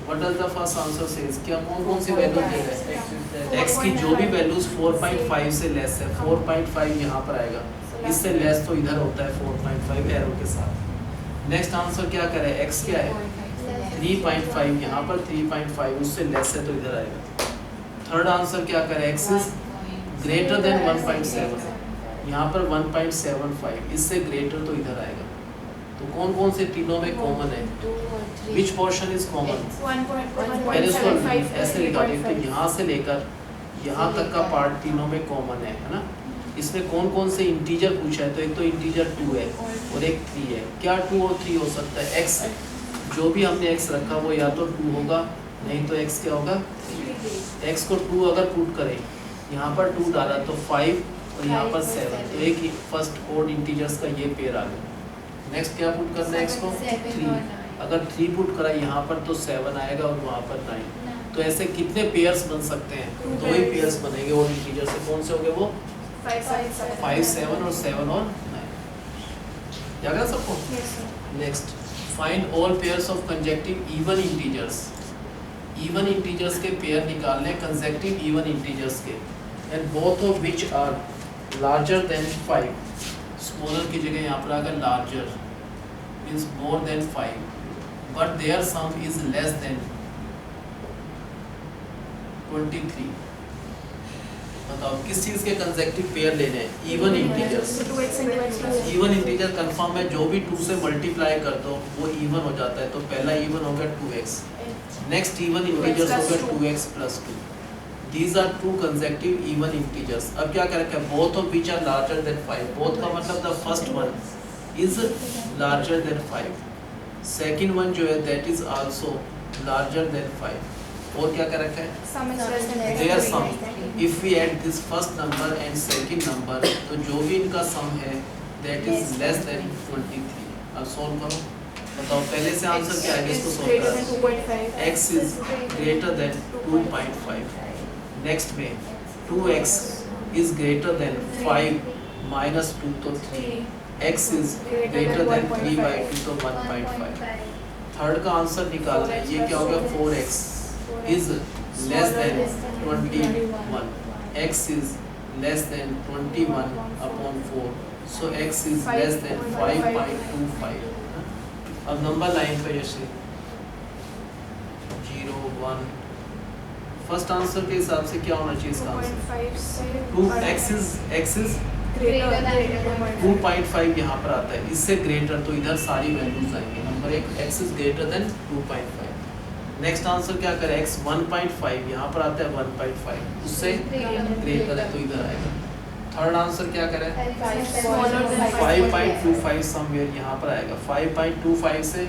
What does the first answer says, क्या कौन कौन सी वैल्यू दे रहे हैं? x की जो भी वैल्यूज 4.5 से लेस है, 4.5 यहाँ पर आएगा, इससे लेस तो इधर होता है 4.5 एरो के साथ। नेक्स्ट आंसर क्या करे, x क्या है 3.5, यहाँ पर 3.5 उससे लेस है तो इधर आएगा। थर्ड आंसर क्या करे, x इज ग्रेटर देन 1.7, यहाँ पर 1.75 इससे ग्रेटर तो इधर आएगा। तो कौन कौन से तीनों में कॉमन है, विच पोर्शन इज कॉमन? मैंने उसको ऐसे लिखा दिया, तो यहाँ से लेकर यहाँ तक का पार्ट तीनों में कॉमन है ना। इसमें कौन कौन से इंटीजर पूछा है, तो एक तो इंटीजर 2 है और एक 3 है। क्या 2 और 3 हो सकता है? x जो भी हमने x रखा वो या तो 2 होगा, नहीं तो x क्या होगा, x को 2 अगर पुट करें, यहाँ पर 2 डाला तो 5 और यहाँ पर 7, तो एक ही फर्स्ट ऑड इंटीजर्स का ये पेयर आ गया। नेक्स्ट क्या पुट करना है, x को 3, अगर 3 पुट करा यहाँ पर तो 7 आएगा और वहाँ पर 9। तो ऐसे कितने पेयर्स बन सकते हैं, 2 ही पेयर्स बनेंगे ऑड इंटीजर से। कौन से होंगे वो, 5, 7 और 7 और 9। याद है सबको? Next, find all pairs of consecutive even integers. Even integers के पेयर निकालने कंसेक्यूटिव इवन इंटीजर्स के, and both of which are larger than 5, smaller की जगह यहाँ पर आकर larger means more than 5, but their sum is less than 23। बताओ किस चीज के कंसेक्यूटिव पेयर लेने हैं, even integers. Even integer confirm है, जो भी 2 से मल्टीप्लाई कर दो वो इवन हो जाता है। तो पहला इवन हो गया 2x, नेक्स्ट इवन इंटीजर्स हो गया 2x + 2। These are 2 consecutive even integers। अब क्या कर रखा है, both of which are larger than 5। both का मतलब the first one is larger than 5, second one जो है that is also larger than 5। और क्या कर रखा है, their sum, if we add this first number and second number, तो जो भी इनका sum है that is less than 23। अब सॉल्व करो, बताओ पहले से आंसर क्या है, इसको सॉल्व करो। x is greater than 2.5। Next में 2x is greater than 5 minus 2 तो 3, x is greater than 3/2 तो 1.5। थर्ड का आंसर निकालना है, ये क्या हो गया, 4x is less than 21, x is less than 21/4, so x is less than 5.25। अब नंबर लाइन पे जैसे 0, 1, फर्स्ट आंसर के हिसाब से क्या होना चाहिए इसका आंसर, 2x is 2.5 यहाँ पर आता है, इससे ग्रेटर तो इधर सारी वैल्यूज आएंगी। Number 1 x is greater than 2.5। Next answer क्या करें, x 1.5 यहाँ पर आता है 1.5, उससे ग्रेटर है तो इधर आएगा। थर्ड आंसर क्या करें, 5.25 समवेयर यहाँ पर आएगा, 5.25 से।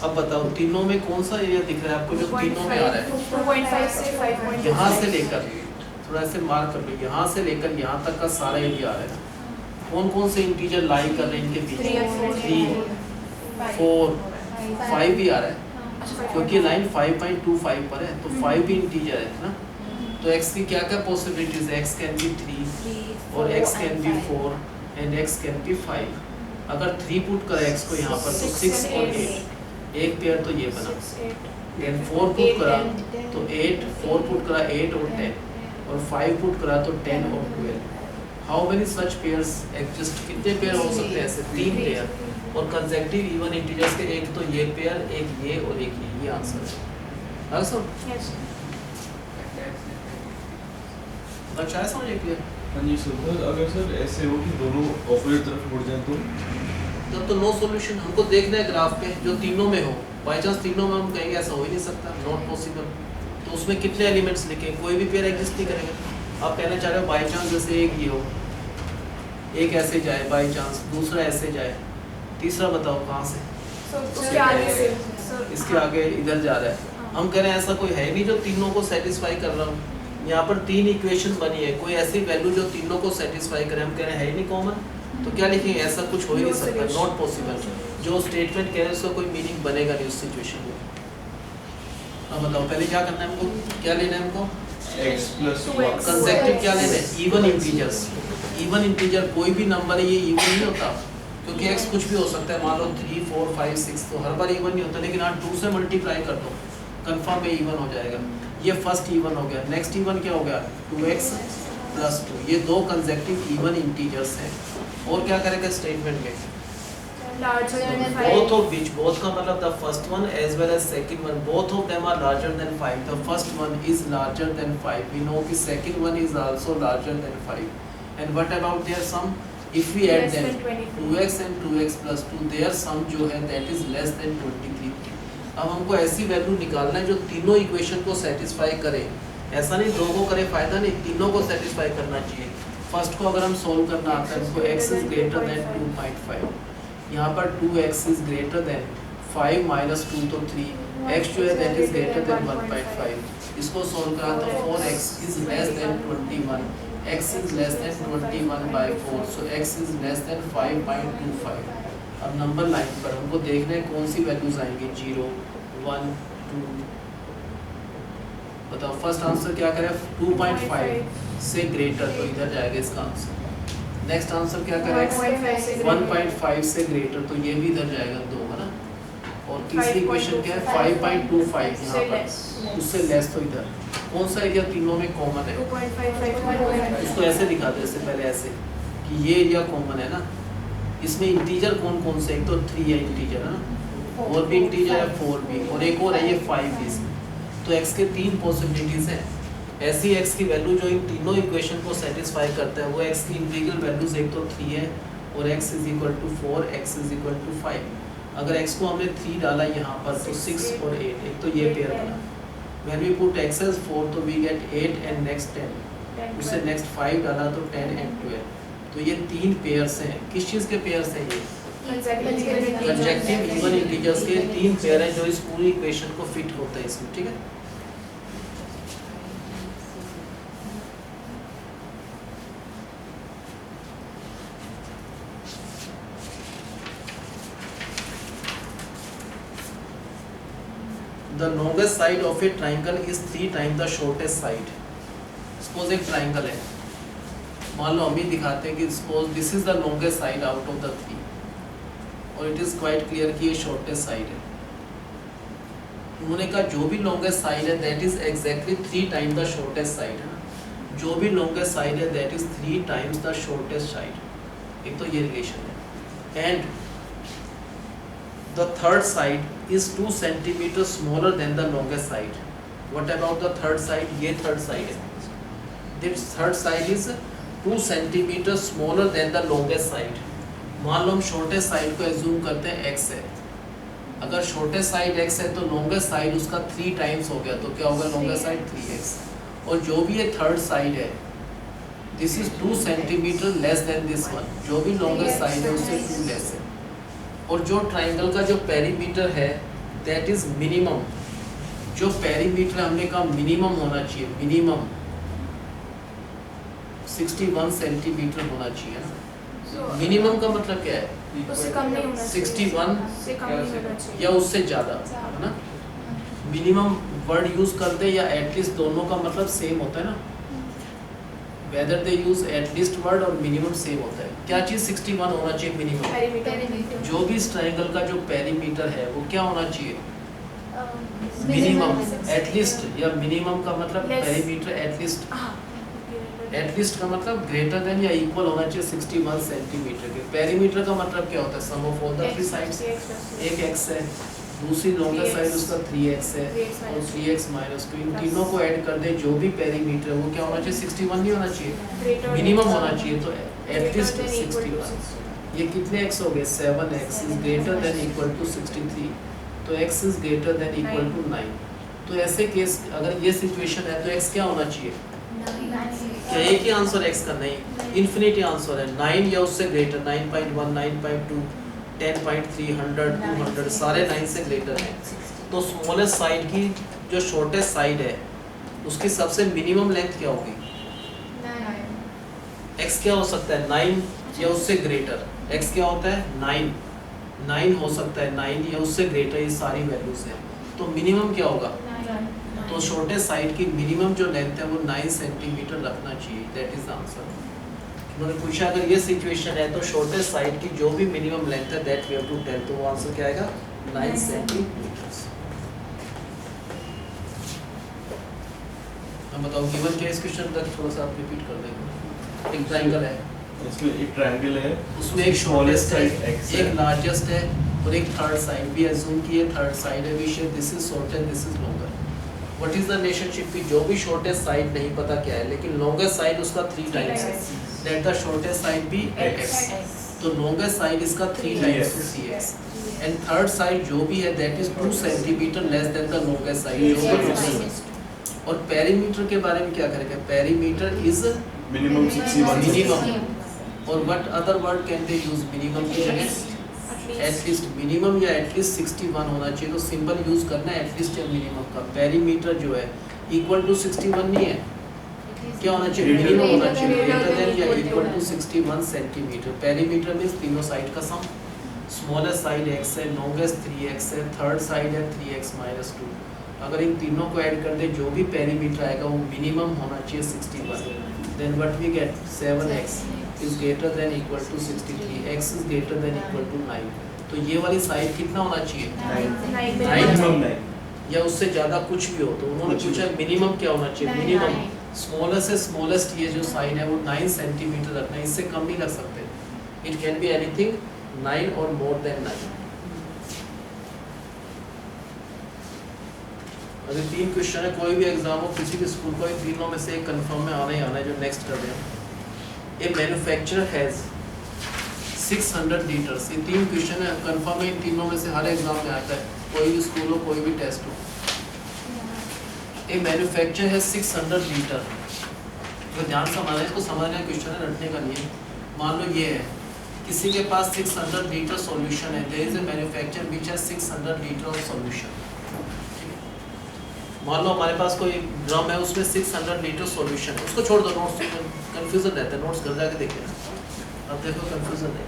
अब बताओ तीनों में कौन सा एरिया दिख रहा है आपको, जो तीनों में आ रहा है, 2.5 से 5.5, यहाँ से लेकर थोड़ा ऐसे मार्क कर लो, यहाँ से लेकर यहाँ तक का सारा एरिया आ रहा है। कौन कौन से इंटीजर लाई कर रहे हैं इनके बीच, 3, 4, 5 भी आ रहा है, क्योंकि लाइन 5.25 पर है तो 5 भी इंटीजर है ना। तो x की क्या क्या पॉसिबिलिटीज है, x कैन बी 3 और x can be 4 and x can be 5। अगर 3 पुट करें x को यहाँ पर तो 6 और 8, एक पेयर तो ये बना। देन 4 पुट करा तो 8, 4 पुट करा 8 और 10, और 5 पुट करा तो 10 और 12। How many such pairs exist, कितने पेयर हो सकते हैं ऐसे, 3 पेयर। और कंसेक्यूटिव इवन इंटीजर्स के एक तो ये पेयर, एक ये और एक ये आंसर है। अच्छा है, समझ क्लियर? हाँ जी सर। अगर सर ऐसे हो कि दोनों ऑपोजिट तरफ मुड़ जाए तो नो सॉल्यूशन। हमको देखना है ग्राफ पे जो तीनों में हो, बाई चांस तीनों में हम कहेंगे ऐसा हो ही नहीं सकता, नॉट पॉसिबल। तो उसमें कितने एलिमेंट्स लिखे, कोई भी पेयर एग्जिस्ट नहीं करेगा। आप कहना चाह रहे हो बाई चांस जैसे एक ये हो, एक ऐसे जाए बाई चांस, दूसरा ऐसे जाए, तीसरा बताओ कहाँ से, इसके आगे इधर जा रहा है। हम कह रहे हैं ऐसा कोई है नहीं जो तीनों को सेटिस्फाई कर रहा हूँ। यहाँ पर 3 इक्वेशन बनी है, कोई ऐसी वैल्यू जो तीनों को सेटिस्फाई करे, हम कह रहे हैं है ही नहीं कॉमन, तो क्या लिखेंगे, ऐसा कुछ हो ही नहीं सकता, नॉट पॉसिबल। जो स्टेटमेंट कह रहे हैं उसका कोई मीनिंग बनेगा नहीं उस सिचुएशन में। अब बताओ पहले क्या करना है हमको, क्या लेना है हमको, x + 1। कंसेक्यूटिव क्या लेना है, इवन इंटीजर्स। इवन इंटीजर कोई भी नंबर है ये इवन नहीं होता, क्योंकि x कुछ भी हो सकता है। मान लो 3, 4, 5, 6 तो हर बार इवन नहीं होता, लेकिन आप 2 से मल्टीप्लाई कर दो कंफर्म है इवन हो जाएगा। ये फर्स्ट इवन हो गया। नेक्स्ट इवन क्या हो गया 2x + 2, ये दो कंसेक्टिव इवन इंटीजर्स हैं। और क्या करेगा स्टेटमेंट में both of which, both का मतलब the first one as well as second one, both of them are larger than 5. The first one is larger than 5. We know the second one is also larger than 5. And what about their sum? If we add them 2x and 2x + 2, their sum जो है that is less than 23. अब हमको ऐसी value निकालना है जो तीनों equation को सेटिस्फाई करे। ऐसा नहीं दो को करे फायदा नहीं, तीनों को सेटिस्फाई करना चाहिए। फर्स्ट को अगर हम सोल्व करना आता है तो x is greater than 2.5, यहाँ पर 2x is greater than 5 - 2 तो 3, x जो है that is greater than 1.5। इसको सोल्व करा तो 4x is less than 21, x is less than 21/4, so x is less than 5.25। अब नंबर लाइन पर हमको देखना है कौन सी वैल्यूज आएंगी 0, 1, 2। बताओ फर्स्ट आंसर क्या करें 2.5 से ग्रेटर, तो इधर जाएगा इसका आंसर। नेक्स्ट आंसर क्या करें 1.5 से ग्रेटर, तो ये भी इधर जाएगा 2 है ना। और तीसरी क्वेश्चन क्या है 5.25 यहाँ पर, उससे लेस, तो इधर कौन सा एरिया तीनों में कॉमन है। इसको ऐसे दिखा दे इससे पहले ऐसे कि ये एरिया कॉमन है ना। इसमें इंटीजर कौन कौन से, एक तो 3 है इंटीजर है ना, और भी इंटीजर है 4 भी, और एक और है ये 5 भी। तो x के 3 पॉसिबिलिटीज हैं। ऐसी x की वैल्यू जो इन तीनों इक्वेशन को सेटिस्फाई करता है वो x की इंटीग्रल वैल्यूज एक तो 3 है और x = 4, x = 5। अगर x को हमने 3 डाला यहाँ पर तो 6 और 8, एक तो ये पेयर बना। When we put x as 4 तो we get 8 and next 10, उससे नेक्स्ट 5 डाला तो 10 and 12। तो ये 3 पेयर्स हैं। किस चीज़ के पेयर्स हैं ये? कंसेक्टिव इवन इंटीजर्स के 3 पेयर हैं जो इस पूरी इक्वेशन को फिट होता है इसमें, ठीक है। The longest side of a triangle is 3 times the shortest side. Suppose एक triangle है, मान लो हम ही दिखाते हैं कि suppose this is the longest side out of the 3 और it is quite clear कि ये shortest side है। उन्होंने कहा जो भी longest side है that is exactly 3 times the shortest side है ना। जो भी longest side है that is 3 times the shortest side। एक तो ये relation है। And the third side is 2 centimeters smaller than the longest side. What about the third side? ये third side है। This third side is 2 centimeters smaller than the longest side. मान लो हम shortest side को assume करते हैं x है। अगर shortest side x है तो longest side उसका 3 times हो गया, तो क्या होगा longest side 3x। और जो भी ये third side है this is 2 centimeter less than this one। जो भी longest side है उससे 2 less है। और जो ट्राइंगल का जो पेरीमीटर है दैट इज मिनिमम, जो पेरीमीटर हमने कहा मिनिमम होना चाहिए, मिनिमम 61 सेंटीमीटर होना चाहिए। मिनिमम का मतलब क्या है उससे कम नहीं होना 61 या उससे ज़्यादा है ना। मिनिमम वर्ड यूज़ करते या एटलीस्ट, दोनों का मतलब सेम होता है ना। Whether they use at least word और मिनिमम सेम होता है। क्या चीज़ 61 होना चाहिए मिनिमम। जो भी इस ट्रायंगल का जो पेरीमीटर है वो क्या होना चाहिए मिनिमम, एटलीस्ट या मिनिमम का मतलब पेरीमीटर एटलीस्ट, एटलीस्ट का मतलब ग्रेटर देन या इक्वल होना चाहिए 61 सेंटीमीटर के। पेरीमीटर का मतलब क्या होता है सम ऑफ ऑल द 3 साइड्स। एक x है, दूसरी लॉन्गेस्ट साइड उसका 3x है और 3x - 2, इन तीनों को ऐड कर दे जो भी पेरीमीटर है वो क्या होना चाहिए 61 नहीं होना चाहिए, मिनिमम होना चाहिए। तो एटलीस्ट 61। ये कितने x हो गए 7x is greater than equal to 63, तो x is greater than equal to 9। तो ऐसे केस अगर ये सिचुएशन है तो x क्या होना चाहिए, क्या एक ही आंसर x का नहीं, इन्फिनिटी आंसर है 9 या उससे ग्रेटर, 9.1, 9.2, 10.3, 100, 200 सारे 9 से ग्रेटर हैं। तो स्मॉलेस्ट साइड की जो शॉर्टेस्ट साइड है उसकी सबसे मिनिमम लेंथ क्या होगी, x क्या हो सकता है 9 या उससे ग्रेटर। x क्या होता है 9 हो सकता है, 9 या उससे ग्रेटर, ये सारी वैल्यूज हैं। तो मिनिमम क्या होगा, तो शॉर्टेस्ट साइड की मिनिमम जो लेंथ है वो 9 सेंटीमीटर रखना चाहिए। That is the answer. उन्होंने पूछा अगर ये सिचुएशन है तो शॉर्टेस्ट साइड की जो भी मिनिमम लेंथ है that we have to tell, तो वो आंसर क्या आएगा 9 सेंटीमीटर। मैं बताऊँ गिवन क्या इस क्वेश्चन का, थोड़ा सा आप रिपीट कर देंगे। एक ट्रायंगल है, इसमें एक ट्रायंगल है, उसमें एक शॉर्टेस्ट है, x एक लार्जेस्ट है और एक थर्ड साइड भी अज्यूम की है, थर्ड साइड है, we share this is shortest this is longer. What is the relationship की जो भी शॉर्टेस्ट साइड नहीं पता क्या है, लेकिन लॉन्गेस्ट साइड उसका 3 टाइम्स है, that the shortest side be x, तो लॉन्गेस्ट साइड इसका 3 times to cx, and third side जो भी है that is 2 centimetre less than the longest side जो भी longest। और पेरीमीटर के बारे में क्या करेंगे, पेरीमीटर इज मिनिमम 61 मिनिमम, और what other word can they use minimum की जगह, एटलीस्ट मिनिमम या एटलीस्ट 61 होना चाहिए, तो सिंबल यूज करना है एटलीस्ट या मिनिमम का। पेरीमीटर जो है इक्वल टू 61 नहीं है, क्या होना चाहिए, मिनिमम होना चाहिए, ग्रेटर देन या equal to 61 centimetre. Perimeter means तीनों साइड का सम, स्मॉलेस्ट साइड x है, लॉन्गेस्ट 3x है, थर्ड साइड है 3x - 2। अगर इन तीनों को ऐड कर दे जो भी पेरीमीटर आएगा वो मिनिमम होना चाहिए 61, then what we get 7x is greater than equal to 63, x is greater than equal to 9, तो ये वाली साइड कितना होना चाहिए, 9 या उससे ज़्यादा कुछ भी हो, तो उन्होंने पूछा मिनिमम क्या होना चाहिए, मिनिमम स्मॉलेस्ट से स्मॉलेस्ट ये जो साइड है वो 9 सेंटीमीटर रखना है, इससे कम नहीं रख सकते, इट कैन बी एनीथिंग 9 और मोर देन 9। अगर 3 क्वेश्चन है, कोई भी एग्जाम हो किसी भी स्कूल को, तीनों में से एक कंफर्म में आना ही आना है, जो नेक्स्ट कर रहे हैं। A manufacturer has 600 liters, ये 3 क्वेश्चन है, कंफर्म है इन तीनों में से हर एग्जाम में आता है, कोई भी स्कूल हो कोई भी टेस्ट हो। A manufacturer has 600 लीटर, तो ध्यान से हमारा इसको समझना है, क्वेश्चन है रटने का नहीं है। मान लो ये है, किसी के पास 600 लीटर सॉल्यूशन है, there is a manufacturer which has 600 litre of solution. मान लो हमारे पास कोई ड्रम है, उसमें 600 लीटर सॉल्यूशन है, उसको छोड़ दो, नोट्स कंफ्यूजन रहता है, नोट्स घर जाके देखिए ना, अब देखो कंफ्यूजन है।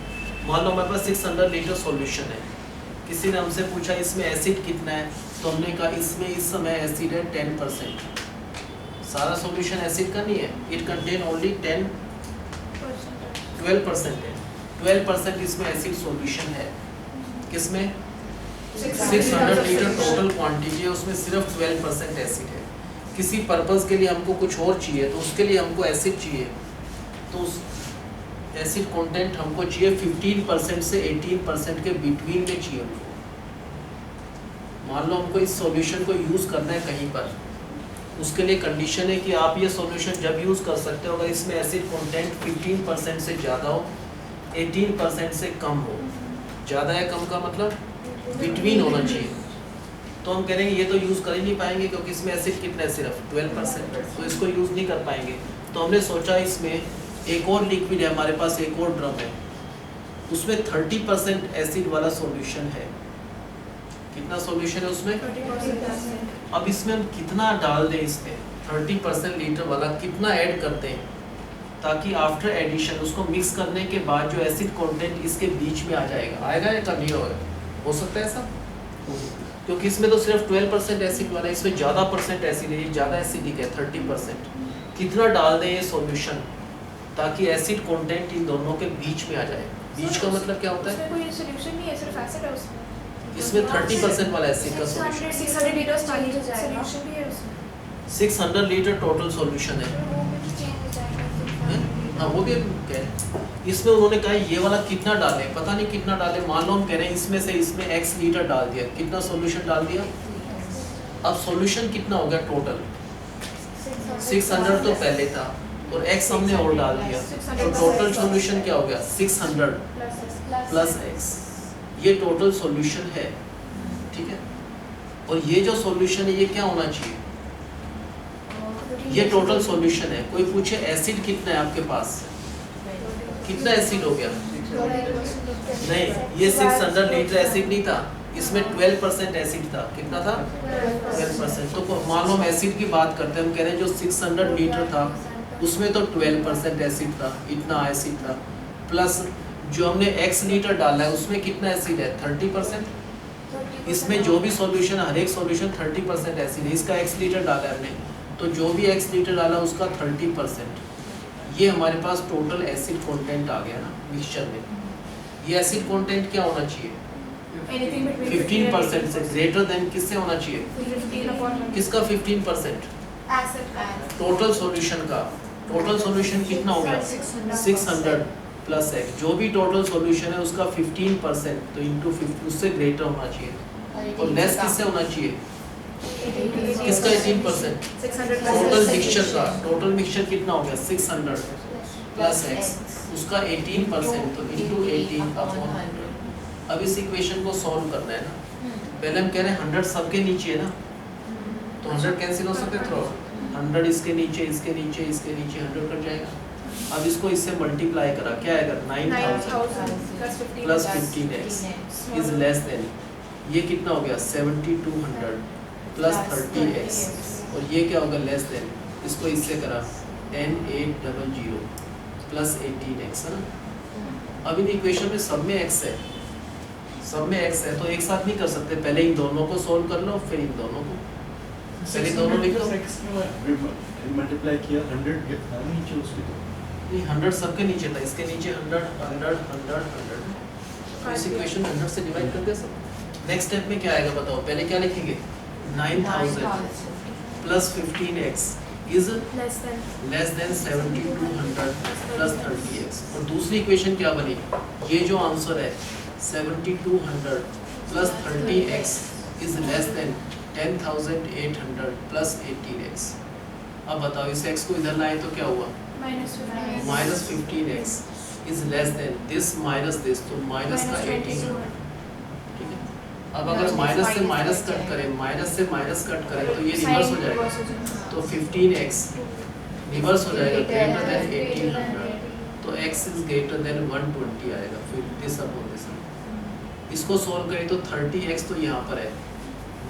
मान लो हमारे पास 600 लीटर सॉल्यूशन है, किसी ने हमसे पूछा इसमें एसिड कितना है, तो हमने कहा इसमें इस समय एसिड है 10%। सारा सॉल्यूशन एसिड का नहीं है, इट कंटेन ओनली 12% है, 12% इसमें एसिड सॉल्यूशन है, किसमें 600 लीटर टोटल क्वांटिटी है, उसमें सिर्फ 12% एसिड है। किसी पर्पस के लिए हमको कुछ और चाहिए, तो उसके लिए हमको एसिड चाहिए, तो उस एसिड कंटेंट हमको चाहिए 15% से 18% के बिटवीन में चाहिए हमको। मान लो हमको इस सॉल्यूशन को यूज़ करना है कहीं पर, उसके लिए कंडीशन है कि आप ये सॉल्यूशन जब यूज़ कर सकते हो अगर इसमें एसिड कंटेंट 15% से ज़्यादा हो, 18% से कम हो। ज़्यादा या कम का मतलब बिटवीन होना चाहिए, तो हम कह रहे हैं ये तो यूज़ कर ही नहीं पाएंगे क्योंकि इसमें एसिड कितना है, सिर्फ 12%, तो इसको यूज़ नहीं कर पाएंगे। तो हमने सोचा इसमें एक और लिक्विड है, हमारे पास एक और ड्रम है, उसमें 30% एसिड वाला सॉल्यूशन है। कितना सॉल्यूशन है उसमें 30%। अब इसमें हम कितना डाल दें, इसमें 30% लीटर वाला कितना ऐड करते हैं, ताकि आफ्टर एडिशन उसको मिक्स करने के बाद जो एसिड कंटेंट इसके बीच में आ जाएगा, आएगा या कम नहीं होगा, हो सकता है ऐसा, क्योंकि इसमें तो सिर्फ 12% एसिड वाला है, इसमें ज़्यादा परसेंट एसिड है, ये ज़्यादा एसिडिक है 30%। कितना डाल दें ये सॉल्यूशन ताकि एसिड कंटेंट इन दोनों के बीच में आ जाए। बीच का मतलब क्या होता है, उसमें कोई सॉल्यूशन नहीं है, सिर्फ एसिड है उसमें। इसमें 30% वाला एसिड का सॉल्यूशन, 600 लीटर सॉल्यूशन भी है उसमें, 600 लीटर टोटल सॉल्यूशन है। वो भी चेंज हो जाएगा। हाँ वो भी हम कह रहे हैं, इसमें उन्होंने कहा ये वाला कितना डाले, पता नहीं कितना डाले, मान लो हम कह रहे हैं इसमें से इसमें x लीटर डाल दिया, कितना सॉल्यूशन डाल दिया, अब सॉल्यूशन कितना हो गया टोटल 600 तो पहले था और x हमने और डाल दिया, तो टोटल सॉल्यूशन क्या हो गया 600 प्लस x, ये टोटल सॉल्यूशन है, ठीक है। और ये जो सॉल्यूशन है ये क्या होना चाहिए, ये टोटल सॉल्यूशन है। कोई पूछे एसिड कितना है आपके पास, कितना एसिड हो गया, नहीं ये 600 लीटर एसिड नहीं था, इसमें 12% एसिड था, कितना था 12%। तो मान लो हम एसिड की बात करते हैं, हम कह रहे हैं जो 600 लीटर था उसमें तो 12% एसिड था, इतना एसिड था, प्लस जो हमने x लीटर डाला है उसमें कितना एसिड है 30%। इसमें जो भी सॉल्यूशन, हर एक सॉल्यूशन 30% एसिड है, इसका x लीटर डाला है हमने, तो जो भी x लीटर डाला उसका 30%, ये हमारे पास टोटल एसिड कंटेंट आ गया ना मिक्सचर में। ये एसिड कंटेंट क्या होना चाहिए 15% से ग्रेटर देन किससे होना चाहिए, किसका 15%, एसिड का टोटल सॉल्यूशन का टोटल सॉल्यूशन कितना हो गया 600 प्लस एक्स। जो भी टोटल सॉल्यूशन है उसका 15% तो इंटू 50 उससे ग्रेटर होना चाहिए और लेस किससे होना चाहिए किसका 18%। 600 टोटल मिक्सचर कितना हो गया 600 प्लस एक्स उसका 18% तो इंटू 18 अपॉन 100। अब इस इक्वेशन को सॉल्व करना है ना। पहले हम कह रहे हैं 100 सबके नीचे है ना तो 100 कैंसिल हो सकते थ्रो 100 इसके नीचे 100 कट जाएगा। अब इसको इससे मल्टीप्लाई करा क्या आएगा 9000 plus 15x is less then ये कितना हो गया 7200 प्लस 30x और ये क्या होगा लेस देन इसको इससे करा 10800 प्लस 18x है ना। अब इन इक्वेशन में सब में x है तो एक साथ नहीं कर सकते। पहले इन दोनों को सोल्व कर लो फिर इन दोनों को पहले दोनों लिख लो। मल्टीप्लाई किया 100 था नीचे उसके तो नहीं 100 सबके नीचे था इसके नीचे 100 इस इक्वेशन में 100 से डिवाइड कर दे सब। नेक्स्ट स्टेप में क्या आएगा बताओ। पहले क्या लिखेंगे 9000 plus 15x is less then 7200 plus 30x और दूसरी इक्वेशन क्या बनी ये जो आंसर है 7200 plus 30x is less then 10800 plus 18x। अब बताओ इस x को इधर लाए तो क्या हुआ minus 15x is less then this minus this तो माइनस का 1800। ठीक है अब अगर माइनस से माइनस कट करें तो ये रिवर्स हो जाएगा तो 15x रिवर्स हो जाएगा ग्रेटर देन 1800 तो x इज ग्रेटर देन 120 आएगा। फिर दिस अपॉन दिस इसको सॉल्व करें तो 30x तो यहाँ पर है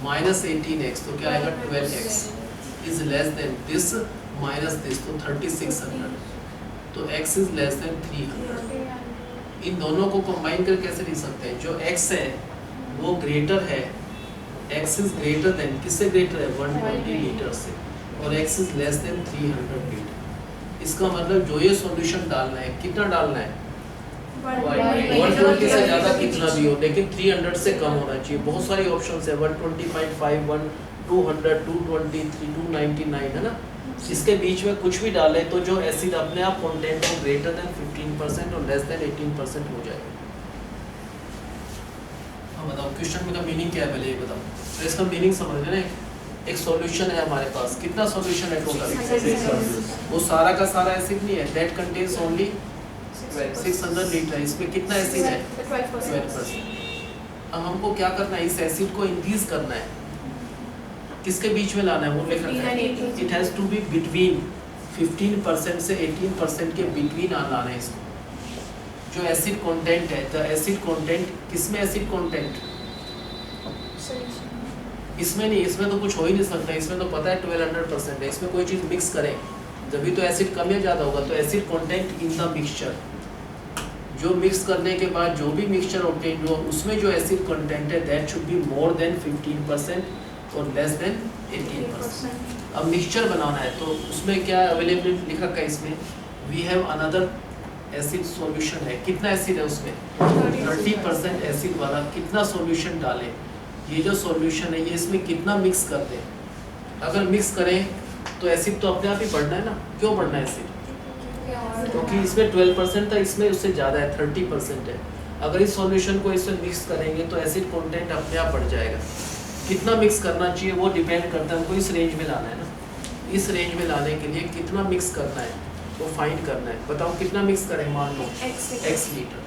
माइनस 18x तो क्या आएगा 12x is less then this minus this तो 3600 तो x इज लेस देन 300। इन दोनों को कंबाइन कर कैसे लिख सकते हैं जो x है वो ग्रेटर है x इज ग्रेटर देन किससे ग्रेटर है 120 लीटर से और x is less then 300 litre. इसका मतलब जो ये सॉल्यूशन डालना है कितना डालना है 120 से ज़्यादा कितना भी हो लेकिन 300 से कम होना चाहिए। बहुत सारी ऑप्शंस है 120.5 200 220 299 है ना। इसके बीच में कुछ भी डाले तो जो एसिड अपने आप कंटेंट हो ग्रेटर देन 15% और लेस देन 18% हो जाएगा। अब बताओ क्वेश्चन का मीनिंग क्या है पहले ये बताओ। तो इसका मीनिंग समझ लेना एक सॉल्यूशन है हमारे पास कितना सॉल्यूशन है टोटल वो सारा का सारा एसिड नहीं है दैट कंटेन्स ओनली 600 लीटर। इसमें कितना एसिड है 12%। अब हमको क्या करना है इस एसिड को इंक्रीज करना है किसके बीच में लाना है वो लिखना है it has to be between 15% से 18% के बिटवीन लाना है इसको। जो एसिड कंटेंट है द एसिड कंटेंट किसमें एसिड कंटेंट इसमें नहीं इसमें तो कुछ हो ही नहीं सकता। इसमें तो पता है 1200% है। इसमें कोई चीज़ मिक्स करें जब भी तो एसिड कम या ज़्यादा होगा। तो acid content in the mixture जो मिक्स करने के बाद जो भी मिक्सचर ऑब्टेन्ड हो उसमें जो एसिड कंटेंट है that should be more then 15% और लेस देन 18%। अब मिक्सचर बनाना है तो उसमें क्या अवेलेबल लिख रखा है इसमें we have another acid solution है। कितना एसिड है उसमें 30% एसिड वाला कितना सॉल्यूशन डालें ये जो सॉल्यूशन है ये इसमें कितना मिक्स कर दें। अगर मिक्स करें तो एसिड तो अपने आप ही बढ़ना है ना। क्यों बढ़ना है एसिड क्योंकि इसमें 12% था इसमें उससे ज़्यादा है 30% है। अगर इस सॉल्यूशन को इसमें मिक्स करेंगे तो एसिड कंटेंट अपने आप बढ़ जाएगा। कितना मिक्स करना चाहिए वो डिपेंड करता है हमको इस रेंज में लाना है ना। इस रेंज में लाने के लिए कितना मिक्स करना है वो फाइंड करना है। बताओ कितना मिक्स करें मान लो x लीटर।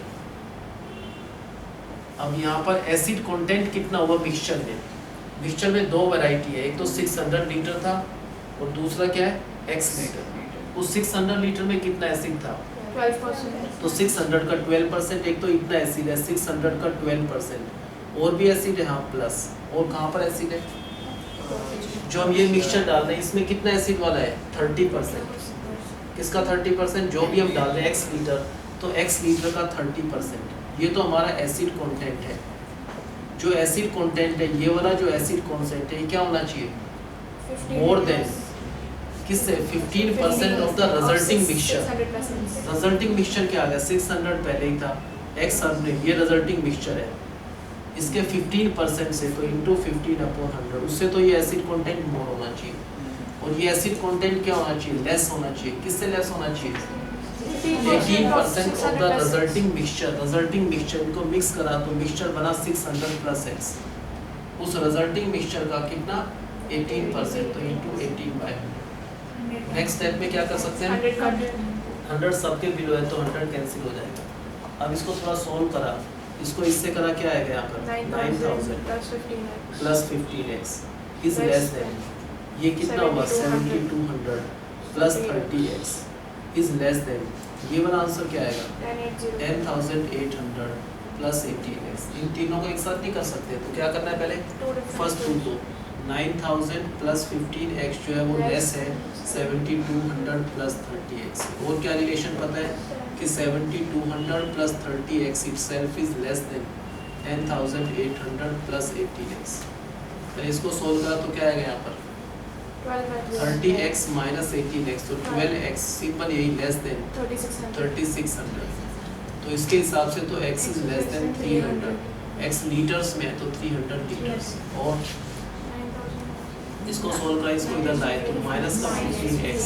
अब यहाँ पर एसिड कंटेंट कितना हुआ मिक्सचर में। मिक्सचर में दो वैरायटी है एक तो 600 लीटर था और दूसरा क्या है x लीटर। उस 600 लीटर में कितना एसिड था 12%। तो 600 का 12% एक तो इतना एसिड है 600 का 12% और भी एसिड है हाँ प्लस और कहाँ पर एसिड है जो हम ये मिक्सचर डाल रहे हैं इसमें कितना एसिड वाला है 30%। किसका 30% जो भी हम डाल रहे हैं x लीटर तो x लीटर का 30%। ये तो हमारा एसिड कंटेंट है। जो एसिड कंटेंट है ये वाला जो एसिड कंटेंट है ये क्या होना चाहिए मोर देन किससे 15% of the resulting mixture. Resulting mixture क्या आ गया 600 पहले ही था x ये रिजल्टिंग मिक्सचर है इसके 15% से तो इंटू 15/100 उससे तो ये एसिड कंटेंट मोर होना चाहिए। और ये एसिड कंटेंट क्या होना चाहिए, लेस होना चाहिए। किससे लेस होना चाहिए, 18% ऑफ द रिजल्टिंग मिक्सचर को मिक्स करा तो मिक्सचर बना 600 प्लस x। उस रिजल्टिंग मिक्सचर का कितना 18%, तो इनटू 18/100। नेक्स्ट स्टेप में क्या कर सकते हैं, 100 सबके बिलो है तो 100 कैंसिल हो जाएगा। अब इसको थोड़ा सोल्व करा, इसको इससे करा क्या आएगा यहाँ पर 9000 plus 15x is less then, ये कितना होगा 7200 plus 30x is less then, ये वाला आंसर क्या आएगा 10800 प्लस 18x। इन तीनों को एक साथ नहीं कर सकते, तो क्या करना है पहले फर्स्ट टू को 9000 प्लस 15x जो है वो लेस है 7200 प्लस 30x। और क्या रिलेशन पता है कि 7200 plus 30x itself is less than 10800 plus 18x। तो इसको सोल्व करा तो क्या आएगा यहाँ पर 30x माइनस 18x, तो 12x सिंपल यही लेस देन 3600। तो इसके हिसाब से तो x is less then 300, x litres में है तो 300 लीटर्स। और इसको सोल्व करा, इसको इधर लाए तो माइनस का 15x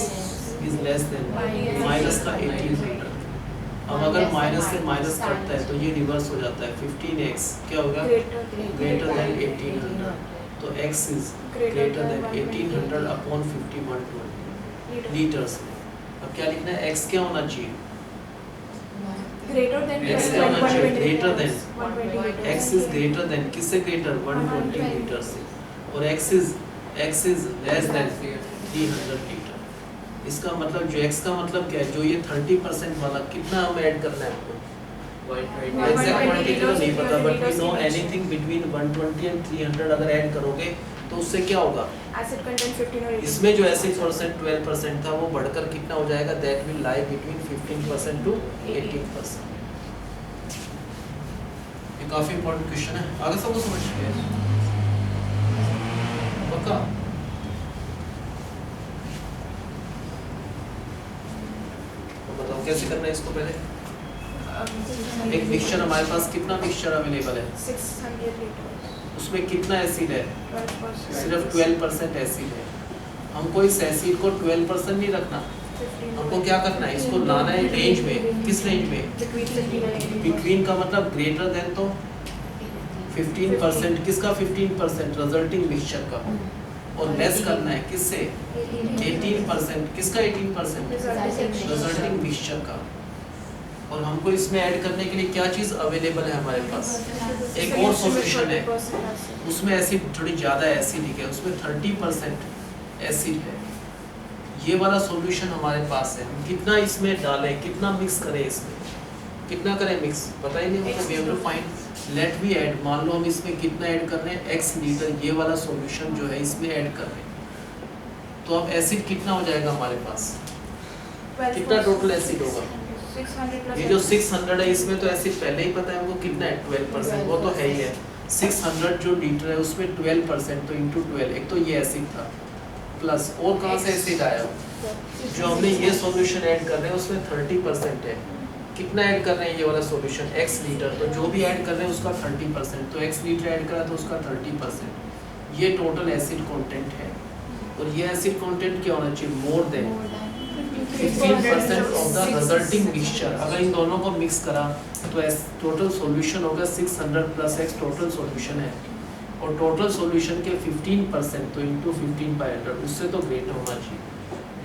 is less then minus का 1800। अब अगर माइनस से माइनस कटता है तो ये रिवर्स हो जाता है, 15x क्या होगा ग्रेटर देन 1800, तो x is greater then 1800 upon 5120 litres में। अब क्या लिखना है, x क्या होना चाहिए, x क्या होना चाहिए greater then, x is greater then किससे ग्रेटर 120 लीटर से, और x is less then 300 litre. इसका मतलब जो x का मतलब क्या है, जो ये 30% वाला कितना हमें ऐड करना है आपको, एग्जैक्ट क्वांटिटी तो नहीं पता, but we know anything between 120 and 300 अगर ऐड करोगे तो उससे क्या होगा, एसिड कंटेंट 15 और 18। इसमें जो एसिड परसेंट 12% था वो बढ़कर कितना हो जाएगा, that will lie between 15% to 18%। ये काफी इंपॉर्टेंट क्वेश्चन है, आगे सबको समझ गए पक्का। बताओ कैसे करना है इसको। पहले एक मिक्सचर हमारे पास कितना मिक्सचर अवेलेबल है, 600 लीटर, उसमें कितना एसिड है, 12%, सिर्फ 12% एसिड है। हमको इस एसिड को 12% नहीं रखना, हमको क्या करना है, इसको लाना है रेंज में। किस रेंज में, बिटवीन का मतलब ग्रेटर देन तो 15%, किसका 15% रिजल्टिंग मिक्सचर का, और लेस करना है किससे 18%, किसका 18% रिजल्टिंग मिक्सचर का। और हमको इसमें ऐड करने के लिए क्या चीज़ अवेलेबल है हमारे पास, एक और सॉल्यूशन है, उसमें एसिड थोड़ी ज़्यादा एसिडिक है, उसमें 30% एसिड है। ये वाला सॉल्यूशन हमारे पास है, हम कितना इसमें डालें, कितना मिक्स करें, इसमें कितना करें मिक्स पता ही नहीं होता, we have to find. Let we add, मान लो हम इसमें कितना ऐड कर रहे हैं x लीटर, ये वाला सॉल्यूशन जो है इसमें ऐड कर रहे हैं, तो अब एसिड कितना हो जाएगा हमारे पास, कितना टोटल एसिड होगा, 600 ये जो 600 है इसमें तो एसिड पहले ही पता है हमको कितना है 12%, वो तो है ही है। 600 जो लीटर है उसमें 12%, तो इंटू 12, एक तो ये एसिड था प्लस और कहाँ से एसिड आया, जो हमने ये सॉल्यूशन ऐड कर रहे हैं उसमें 30% है। कितना ऐड कर रहे हैं ये वाला सॉल्यूशन x लीटर, तो जो भी ऐड कर रहे हैं उसका 30%, तो x लीटर ऐड करा तो उसका 30%। ये टोटल एसिड कंटेंट है, और ये एसिड कंटेंट क्या होना चाहिए, more then 15% of the resulting mixture. अगर इन दोनों को मिक्स करा तो टोटल सॉल्यूशन होगा 600 प्लस x टोटल सॉल्यूशन है, और टोटल सॉल्यूशन के 15% तो इंटू 15/100, उससे तो ग्रेटर होना चाहिए।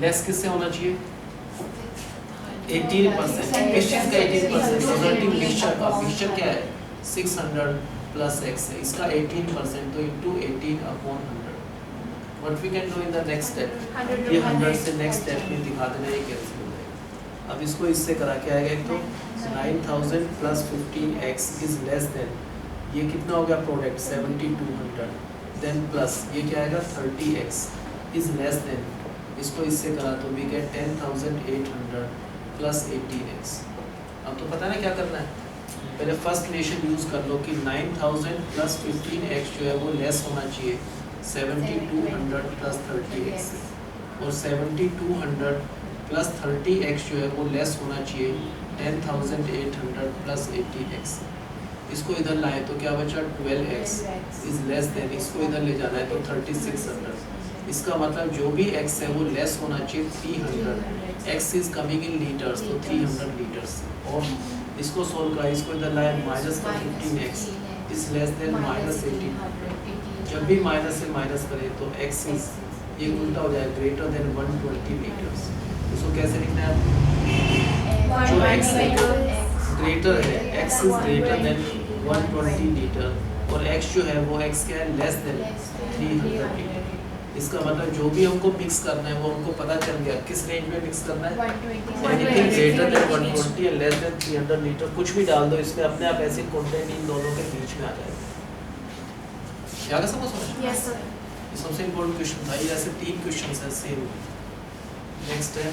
लेस किससे होना चाहिए 18%, किस चीज़ का 18%, रिजल्टिंग मिक्सचर का। मिक्सचर क्या है 600 प्लस x है, इसका 18% तो into 18/100। What we can do in the next step, ये 100 से नेक्स्ट स्टेप में दिखा देना, ये कैंसिल हो जाएगा। अब इसको इससे करा के आएगा, एक तो 9000 plus 15x is less then, ये कितना हो गया प्रोडक्ट 7200, देन प्लस ये क्या आएगा 30x इज लेस देन, इसको इससे करा तो वी गेट 10800 प्लस 18x। अब तो पता है ना क्या करना है, पहले फर्स्ट रिलेशन यूज कर लो कि 9000 प्लस 15x जो है वो लेस होना चाहिए 7200 प्लस 30x, और 7200 प्लस 30x जो है वो लेस होना चाहिए 10800 प्लस 18x। इसको इधर लाए तो क्या बचा 12x इज लेस देन, इसको इधर ले जाना है तो 3600, इसका मतलब जो भी x है वो लेस होना चाहिए 300, x is coming in litres, तो 300 लीटर्स। और इसको सोल्व करा, इसको इधर लाए माइनस का 15x is less then minus 18। जब भी माइनस से माइनस करें तो x इज, ये उल्टा हो जाएगा, ग्रेटर देन 120 लीटर्स। इसको कैसे लिखना है, जो x है ग्रेटर है, x is greater then 120 litre, और x जो है वो x क्या है, लेस देन 300 लीटर। इसका मतलब जो भी हमको मिक्स करना है वो हमको पता चल गया किस रेंज में मिक्स करना है, एनीथिंग ग्रेटर देन 120 या लेस देन 300 लीटर, कुछ भी डाल दो इसमें, अपने आप एसिड कंटेंट इन दोनों के बीच में आ जाएगा। क्या समझ में? Yes sir. ये सबसे इम्पोर्टेंट क्वेश्चन था, ये ऐसे 3 क्वेश्चन है सेम। नेक्स्ट है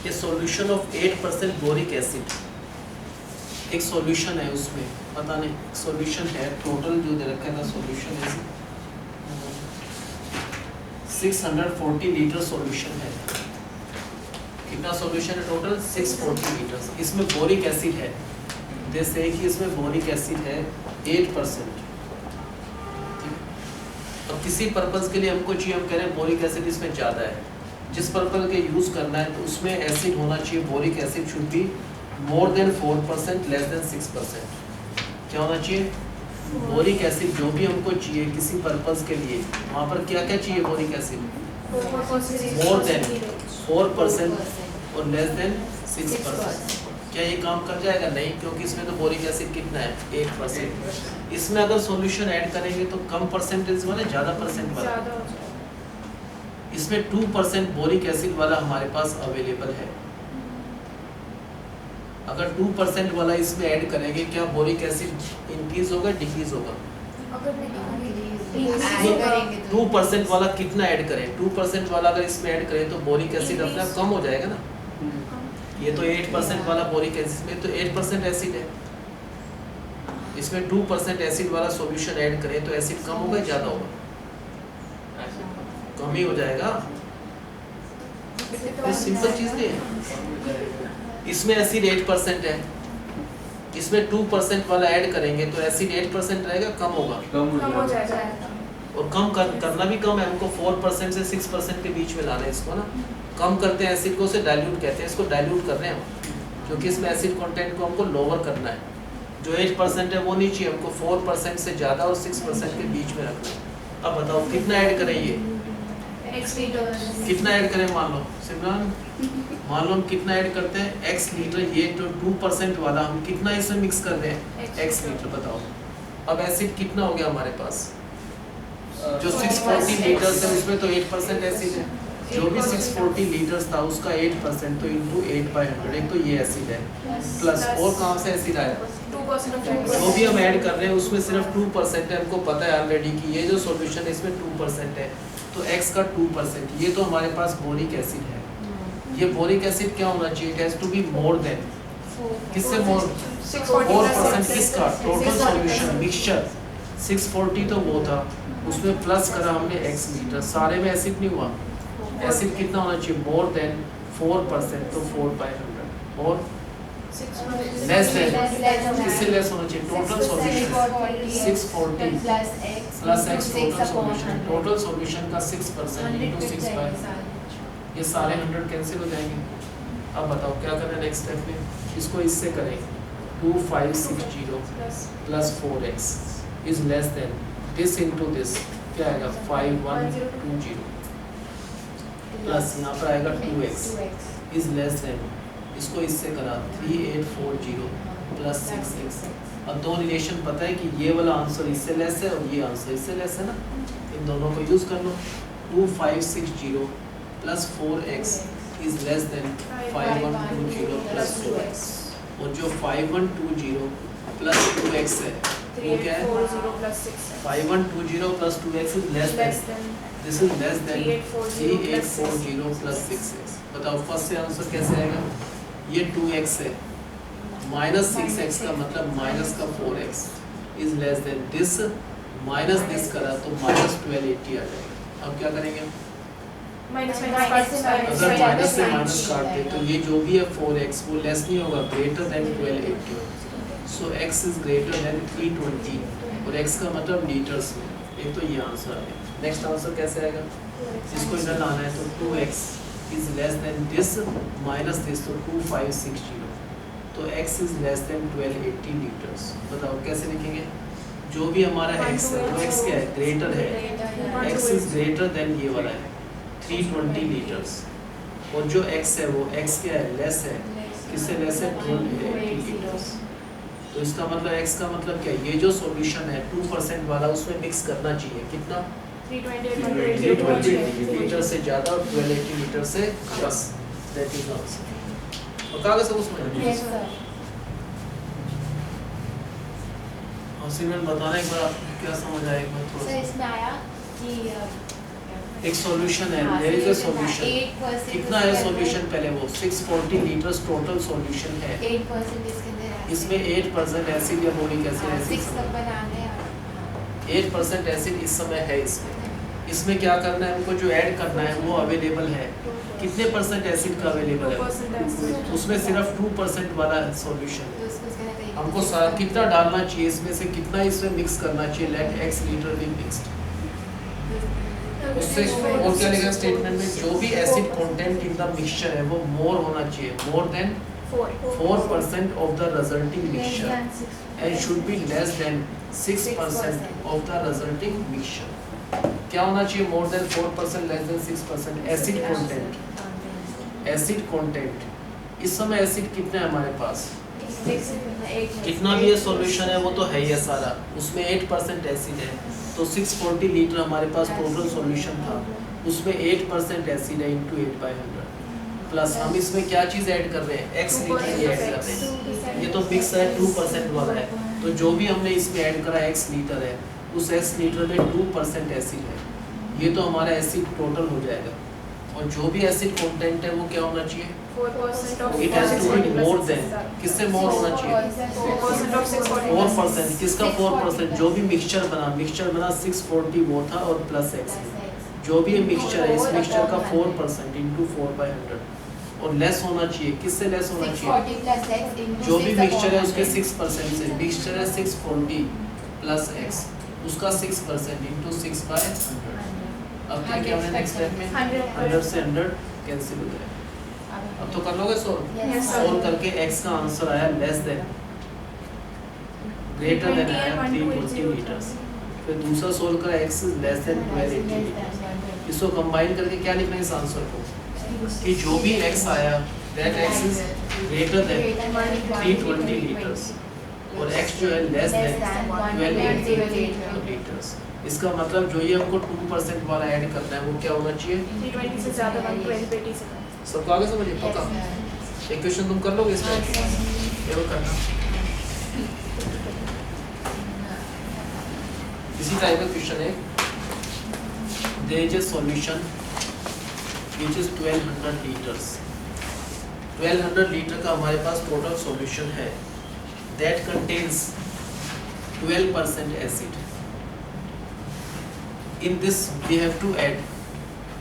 ये सॉल्यूशन ऑफ 8% बोरिक एसिड। एक सॉल्यूशन है, उसमें पता नहीं सॉल्यूशन है, टोटल जो दे रखा है ना सॉल्यूशन है 640 लीटर सॉल्यूशन है। कितना सॉल्यूशन है टोटल, 640 लीटर। इसमें बोरिक एसिड है, जैसे कि इसमें बोरिक एसिड है 8%। अब किसी पर्पस के लिए हमको चाहिए, हम कह रहे हैं बोरिक एसिड इसमें ज़्यादा है, जिस पर्पस के यूज़ करना है तो उसमें एसिड होना चाहिए, boric acid should be more than 4%, less than 6%। क्या होना चाहिए, बोरिक एसिड जो भी हमको चाहिए किसी पर्पस के लिए, वहाँ पर क्या क्या चाहिए, बोरिक एसिड मोर देन 4% और लेस देन 6%। क्या ये काम कर जाएगा, नहीं, क्योंकि इसमें तो बोरिक एसिड कितना है 8%। इसमें अगर सॉल्यूशन ऐड करेंगे तो कम परसेंटेज वाला, ज़्यादा परसेंट वाला, इसमें 2% बोरिक एसिड वाला हमारे पास अवेलेबल है। अगर 2% वाला इसमें ऐड करेंगे, क्या बोरिक एसिड इंक्रीज होगा डिक्रीज होगा? 2% वाला कितना ऐड करें, 2% वाला अगर इसमें ऐड करें तो बोरिक एसिड अपने आप कम हो जाएगा ना। ये तो 8% वाला बोरिक एसिड में तो 8% एसिड है, इसमें 2% एसिड वाला सॉल्यूशन ऐड करें तो एसिड कम होगा ज़्यादा होगा? कम ही हो जाएगा। ये सिंपल चीज़ नहीं है। इसमें एसिड 8% है, इसमें 2% वाला ऐड करेंगे तो एसिड 8% रहेगा, कम होगा? कम हो जाएगा। और कम करना भी कम है, हमको 4% से 6% के बीच में लाना है इसको ना। कम करते हैं एसिड को, उसे डाइल्यूट कहते हैं, इसको डाइल्यूट कर रहे हैं हम, क्योंकि इसमें एसिड कंटेंट को हमको लोअर करना है। जो 8% है वो नहीं चाहिए हमको, 4% से ज़्यादा और 6% के बीच में रखना है। अब बताओ कितना ऐड करें, ये कितना ऐड करें, मान लो सिमरन, मान लो हम कितना ऐड करते हैं, x लीटर। ये जो 2% वाला हम कितना इसमें मिक्स कर रहे हैं, x लीटर। बताओ अब एसिड कितना हो गया हमारे पास, जो 640 लीटर्स है उसमें तो 8% एसिड है, जो भी 640 लीटर्स था उसका 8% तो इंटू 8/100, एक तो ये एसिड है, प्लस और कहाँ से एसिड आया, 2% जो भी हम ऐड कर रहे हैं उसमें सिर्फ 2% है। हमको पता है ऑलरेडी कि ये जो सॉल्यूशन है इसमें 2% है, तो x का 2%, ये तो हमारे पास बोरिक एसिड है। ये बोरिक एसिड क्या होना चाहिए, it has to be more than, किससे मोर, 4% किसका, टोटल सॉल्यूशन मिक्सचर 640 तो वो था, उसमें प्लस करा हमने x लीटर, सारे में एसिड नहीं हुआ, एसिड कितना होना चाहिए, मोर देन 4%, तो 4/100 और लेस देन, किससे लेस होना चाहिए, total solution 640 plus x total solution, total solution का 6% इंटू 6/, ये सारे 100 कैंसिल हो जाएंगे। अब बताओ क्या करना है नेक्स्ट स्टेप में, इसको इससे करें 2560 plus 4x is less then this into this, क्या आएगा 5120 प्लस यहाँ पर आएगा 2x इज लेस देन, इसको इससे करा 3840 प्लस 6x। अब दो रिलेशन पता है कि ये वाला आंसर इससे लेस है और ये आंसर इससे लेस है ना, इन दोनों को यूज़ कर लो। 2560 plus 4x is less then 5120 plus 2x, और जो 5120 प्लस 2x है वो क्या है, 5120 plus 2x is less then, this is less then 3840 plus 6x। बताओ फर्स्ट से आंसर कैसे आएगा, ये 2x है माइनस 6x का मतलब माइनस का 4x is less then this, minus this करा तो माइनस 1280 आ जाएगा। अब क्या करेंगे, अगर माइनस से माइनस काटते तो ये जो भी है 4x वो लेस नहीं होगा, greater than 1280, so x is greater then 320 और x का मतलब लीटर्स में, एक तो ये आंसर आ गया। नेक्स्ट आंसर कैसे आएगा? इसको इधर लाना है तो 2x is less then this minus this, तो 2560, तो x is less then 1280 litres. बताओ कैसे लिखेंगे? जो भी हमारा x है वो x क्या है? ग्रेटर है, x इज ग्रेटर देन ये वाला है 320 लीटर्स, और जो x है वो x क्या है? लेस है, किससे लेस है? 1280 लीटर्स। तो इसका मतलब x का मतलब क्या है? ये जो सॉल्यूशन है 2% वाला उसमें मिक्स करना चाहिए कितना? 320 लीटर से ज़्यादा और 1280 लीटर से प्लस। That is answer. और कागज से उसमें यस सर। और सिमरन बताना एक बार आपको क्या समझ आया एक बार थोड़ा सर सा। इसमें आया कि एक सॉल्यूशन है, हाँ, there is a solution solution. 8% कितना है उसके सॉल्यूशन? अंदर- पहले वो 640 लीटर्स टोटल सॉल्यूशन है। 8% इसके अंदर acid इसमें 8% एसिड या बोरिक एसिड हाँ, ऐसे 6 कप बनाने हैं। 8% एसिड इस समय है इसमें। इसमें क्या करना है हमको? जो ऐड करना है वो अवेलेबल है। कितने परसेंट एसिड का अवेलेबल है? 2% उसमें सिर्फ 2% वाला सॉल्यूशन है। तो उसको उसके अंदर कहीं- हमको कितना डालना चाहिए इसमें से? कितना इसमें मिक्स करना चाहिए? Let x litre be mixed. उससे और क्या लिखा स्टेटमेंट में? जो भी acid content in the mixture है वो मोर होना चाहिए, more than 4% of the resulting mixture and should be less than 6% of the resulting mixture. क्या होना चाहिए? more than 4%, less than 6% acid content. Acid content इस समय एसिड कितना है हमारे पास? कितना भी ये सॉल्यूशन है वो तो है ही सारा, उसमें 8% एसिड है, तो 640 लीटर हमारे पास टोटल सॉल्यूशन था, उसमें 8% एसिड है इंटू 8/100 प्लस हम इसमें क्या चीज़ ऐड कर रहे हैं? x लीटर ये ऐड कर रहे हैं। ये तो मिक्स है 2% वाला है, तो जो भी हमने इसमें ऐड करा x लीटर है उस x लीटर में 2% एसिड है, ये तो हमारा एसिड टोटल हो जाएगा। और जो भी एसिड कंटेंट है वो क्या होना चाहिए? 4% of it has to be more than, किससे मोर होना चाहिए? 4% of 640 4%। किसका 4%? जो भी मिक्सचर बना 640 वो था और प्लस x, जो भी मिक्सचर है इस मिक्सचर का 4% इंटू 4/100, और लेस होना चाहिए, किससे लेस होना चाहिए? 640 plus x into जो भी 6 मिक्सचर है upon उसके 100. 6% से, मिक्सचर है 640 प्लस x, उसका 6% इंटू 6/100। अब क्या किया हमने नेक्स्ट स्टेप में? 100 से 100 कैंसिल हो जाएगा। अब तो कर लोगे सोल्व? Yes, sir. सोल्व करके x का आंसर आया लेस देन, ग्रेटर देन आया 320 लीटर्स। फिर दूसरा सोल्व करा x is less then 1280 litres. इसको कंबाइन करके क्या लिखना है इस आंसर को? कि जो भी x आया that x is greater then 320 litres और x जो है लेस देन 1280 लीटर्स। इसका मतलब जो ये हमको 2% वाला ऐड करना है वो क्या होना चाहिए? 320 से ज़्यादा 120 से कम। सबको आगे समझिए पक्का? एक क्वेश्चन तुम कर लोगे इसमें? ये वो करना इसी टाइप का क्वेश्चन है। There is a solution which is 1200 litres. 1200 litre का हमारे पास टोटल सॉल्यूशन है that contains 12% acid. In this we have to add,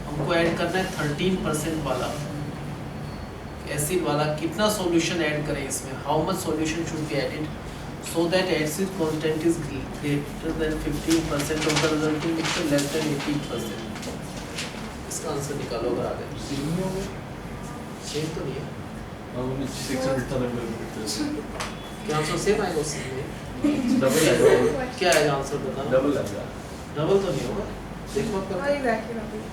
हमको ऐड करना है 13% वाला एसिड वाला। कितना सॉल्यूशन ऐड करें इसमें? How much solution should be added so that acid content is greater than 15% of the resulting mixture less than 18%. इसका answer निकालो अगर आ गए। सेम नहीं होगा? सेम तो नहीं है। हाँ, वो 600 था नंबर। क्या आंसर सेम आएगा उसमें? डबल आएगा। क्या आएगा आंसर बताना? डबल आएगा। डबल तो नहीं होगा, देखो आप करके। Exactly.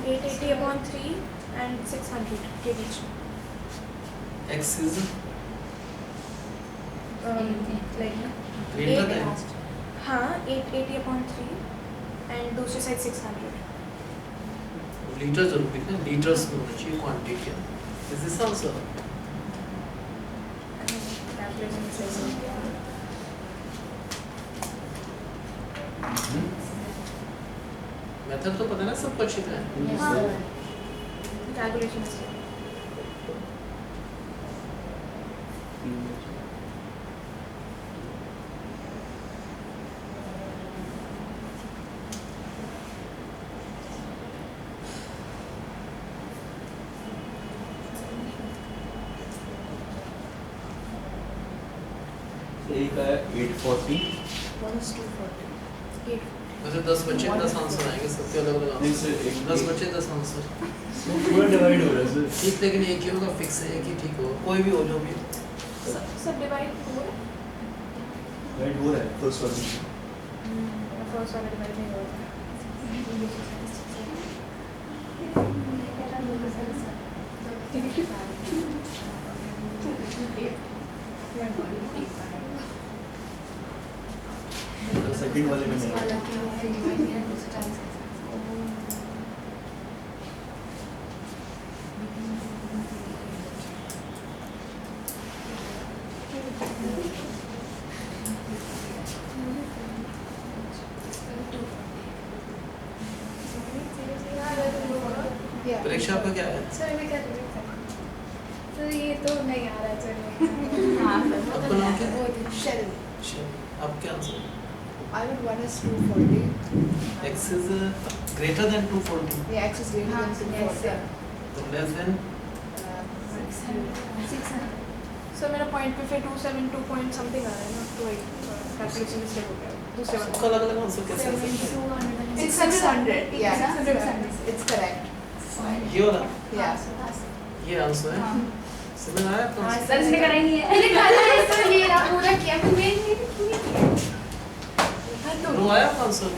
880 upon 3 and 600 kg each. x is Like greater than हाँ 880 upon 3 and दूसरी साइड 600. लीटर जरूर लिखना, लीटर्स में होना चाहिए quantity. Is this answer? Calculation says so. Method तो पता है ना, सबको अच्छी तरह. Calculation is so. एक है 840 1 is 240. 840. वैसे 10 बच्चे 10 आंसर आएंगे सबके अलग अलग नहीं आंसर. सर, एक 10 बच्चे 10 आंसर पूरा डिवाइड हो रहा है सर. ठीक, लेकिन एक ही होगा फिक्स है, एक ही ठीक होगा, कोई भी हो जो भी. सब डिवाइड हो डिवाइड हो रहा है फर्स्ट वाले में. फर्स्ट वाला डिवाइड नहीं होगा. सेकंड वाले में नहीं. परीक्षा आपका क्या है? सर मैं कर रही हूँ. सर ये तो नहीं आ रहा सर. आपका नाम क्या है? Shell. आप क्या answer? I would 1 is 240. x is greater than 240. The x is greater than 240. तो less than सर मेरा पॉइंट पे फिर 272 पॉइंट समथिंग आ रहा है ना, तो एक कैलकुलेशन मिस्टेक हो गया दूसरे वाले. सबका अलग अलग आंसर कैसे आ सकता है? It's 600. Yeah, 600. It's correct. ये वाला, Yeah. ये आंसर है. समझ आया आपको? सर इसने कराई नहीं है। मैंने कहा है सर ये रहा पूरा किया फिर मैंने नो आया आपका आंसर?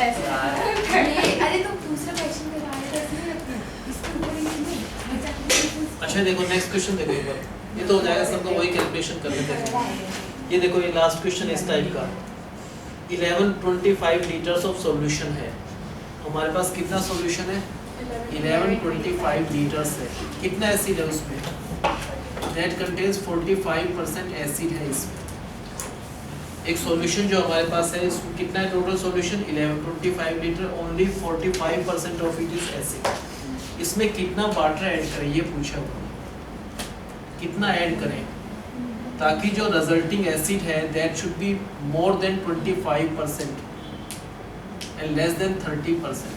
ऐसे अरे तो दूसरा क्वेश्चन कर रहा है तो इसमें इसके ऊपर ही नहीं. अच्छा देखो नेक्स्ट क्वेश्चन देखो एक बार, ये तो हो जाएगा सबको, वही कैलकुलेशन कर लेते हैं. ये देखो ये लास्ट क्वेश्चन इस टाइप का 1125 लीटर्स ऑफ सॉल्यूशन है. हमारे पास कितना सॉल्यूशन है? 1125 लीटर्स है. कितना एसिड है उसमें? दैट कंटेन्स 45% एसिड है इसमें. एक सॉल्यूशन जो हमारे पास है इसमें कितना है total solution? 1125 litre. Only 45% of it is acid. इसमें कितना वाटर ऐड करें ये पूछा हुआ. कितना ऐड करें ताकि जो रिजल्टिंग एसिड है that should be more than 25% and less than 30%.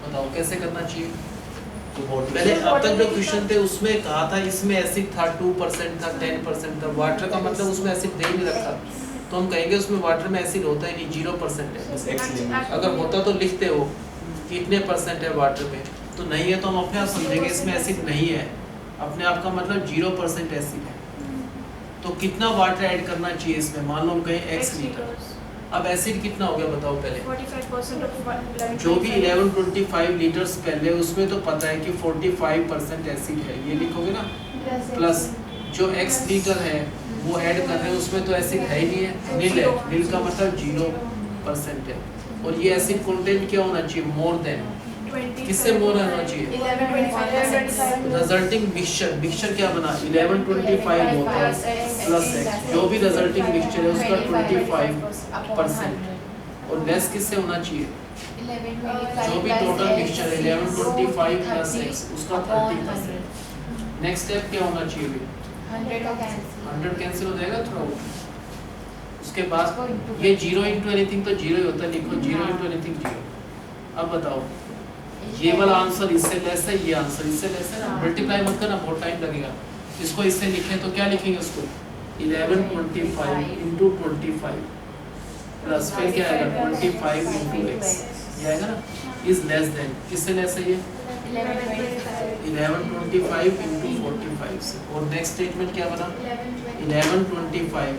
बताओ कैसे करना चाहिए? पहले अब तक जो क्वेश्चन थे उसमें कहा था इसमें एसिड था 2% था 10% था. वाटर का मतलब उसमें एसिड दे नहीं रखा, तो हम कहेंगे उसमें वाटर में एसिड होता ही नहीं, 0% है. बस x लिमिट. अगर होता तो लिखते हो कि इतने परसेंट है वाटर में, तो नहीं है तो हम अपने आप समझेंगे इसमें एसिड नहीं है. अपने आप का मतलब 0% एसिड है. तो कितना वाटर ऐड करना चाहिए इसमें? मान लो हम कहें x लीटर. अब एसिड कितना हो गया बताओ पहले? 45% ऑफ जो भी 1125 लीटर्स पहले उसमें तो पता है कि 45% एसिड है, ये लिखोगे ना. प्लस जो x लीटर है वो ऐड कर रहे हैं उसमें तो एसिड है ही नहीं है, नील है. नील का मतलब 0% है. और ये एसिड कंटेंट क्या होना चाहिए? More than. किससे मोर होना चाहिए? 1125. Resulting mixture. मिक्सचर क्या बना? 1125 होता है प्लस x. जो भी रिजल्टिंग मिक्सचर है उसका 25%. और लेस किससे होना चाहिए? जो भी टोटल मिक्सचर है 1125 प्लस x उसका 30%. नेक्स्ट स्टेप क्या होना चाहिए? 100 कैंसिल हो जाएगा थ्रू आउट. उसके बाद ये 0 into एनीथिंग तो 0 ही होता है, लिखो 0 into एनीथिंग 0. अब बताओ ये वाला आंसर इससे लेस है, ये आंसर इससे लेस है ना. मल्टीप्लाई मत करना, बहुत टाइम लगेगा. इसको इससे लिखें तो क्या लिखेंगे उसको? 1125 into 25 प्लस फिर क्या आएगा? 25 into x. ये आएगा ना. Is less then. किससे लेस है ये? 1125 into 45 से. और नेक्स्ट स्टेटमेंट क्या बना? 1125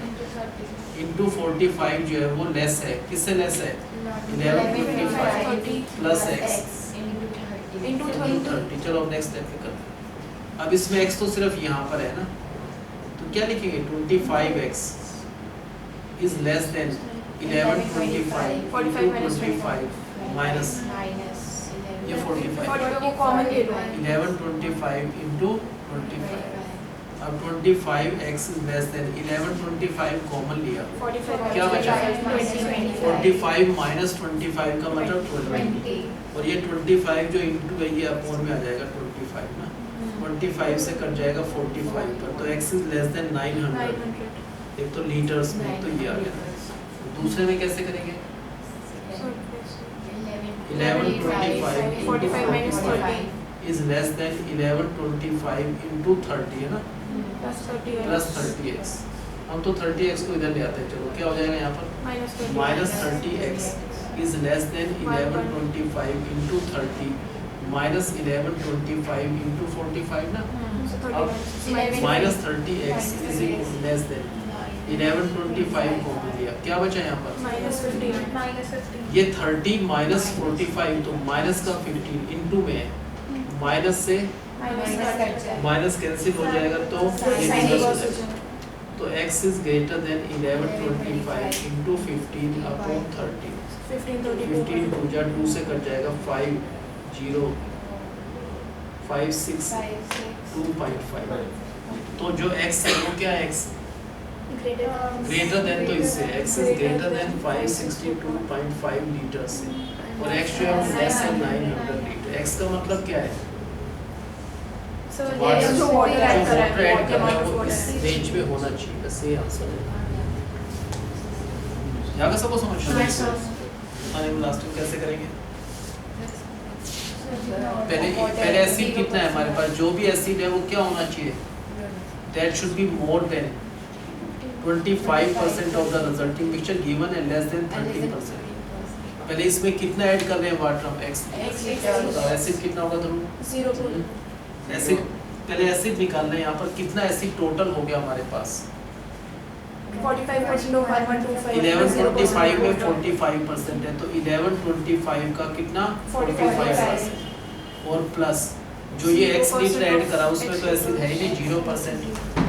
into 45 जो है वो लेस है. किससे लेस है? 1125 प्लस x into into 30. 30। चलो अब नेक्स्ट स्टेप पे करते हैं। अब इसमें x तो सिर्फ यहाँ पर है ना, तो क्या लिखेंगे 25x is less than 1125 45 minus 25 minus minus ये 45 45 वो कॉमन ले लो 1125 into 25। अब 25x is less than 1125 common लिया, 45 क्या बचा? 20 45 माइनस 25 का मतलब 20 20 और ये 25 जो इंटू है ये अपॉन में आ जाएगा 25 ना, 25 से कट जाएगा 45 पर, तो x is less than 900। 900 एक तो लीटर्स में तो ये आ गया। दूसरे में कैसे करेंगे? 1125 45 minus 30 is less than 1125 into 30 है ना, plus 30 प्लस 30x। हम तो 30x को इधर ले आते हैं, चलो क्या हो जाएगा यहाँ पर minus 30 minus 30x is less than 1125 into 30 minus 1125 into 45 ना, अब minus 30x is less than 1125 को मिल गया, क्या बचा यहाँ पर minus 15 minus 15 ये 30 माइनस 45 तो माइनस का 15 इंटू में माइनस से माइनस कैंसिल हो जाएगा तो ये रिवर्स हो जाएगा, तो x is greater than 1125 into 15 upon 30। 15 पूजा 2 से कट जाएगा 5 0 5 6 2.5। तो जो x है वो क्या है, x ग्रेटर देन, तो इससे x is greater than 562.5 litre से, और x जो है लेस देन 900 लीटर। x का मतलब क्या है, So वाटर जो water add कर रहा है, ऐड कर रहा है amount of वो water इस add। रेंज में होना चाहिए, बस ये आंसर है। यहाँ का सबको समझ में आने में लास्ट में कैसे करेंगे? पहले एसिड कितना है हमारे पास, जो भी एसिड है वो क्या होना चाहिए, that should be more than 25% of the resulting mixture given and less than 30%। पहले इसमें कितना ऐड कर रहे हैं वाटर हम x, बताओ एसिड कितना होगा ध्रुव? 0 एसिड, पहले एसिड निकाल रहे हैं, यहाँ पर कितना एसिड टोटल हो गया हमारे पास 45% of 1125 1125 में 45% है, तो 1125 का कितना 45% और प्लस जो ये x लीटर ऐड करा उसमें तो एसिड है ही नहीं 0%,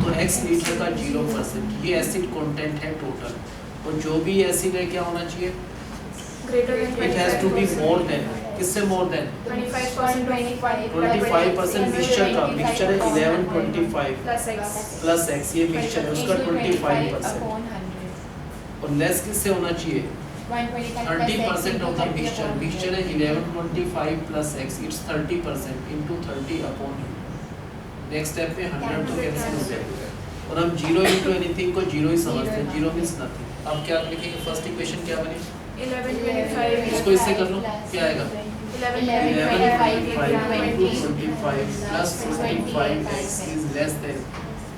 तो x लीटर का 0%, ये एसिड कंटेंट है टोटल, और जो भी एसिड है क्या होना चाहिए, greater than it has to be more than, किससे मोर देन 25% 25% मिक्सचर का, मिक्सचर है 1125 plus x प्लस x, ये मिक्सचर है उसका 25%, और लेस किससे होना चाहिए 30% ऑफ द मिक्सचर, मिक्सचर है 1125 plus x, it's 30% into 30 upon 100। Next step पे 100 तो कैंसिल हो जाएगा, और हम 0 इनटू एनीथिंग को 0 ही समझते हैं, 0 मींस नथिंग। अब क्या लिखेंगे, फर्स्ट इक्वेशन क्या बनी, 1125 इसको इससे कर लो, क्या आएगा 1125 into 25 plus 45x is less than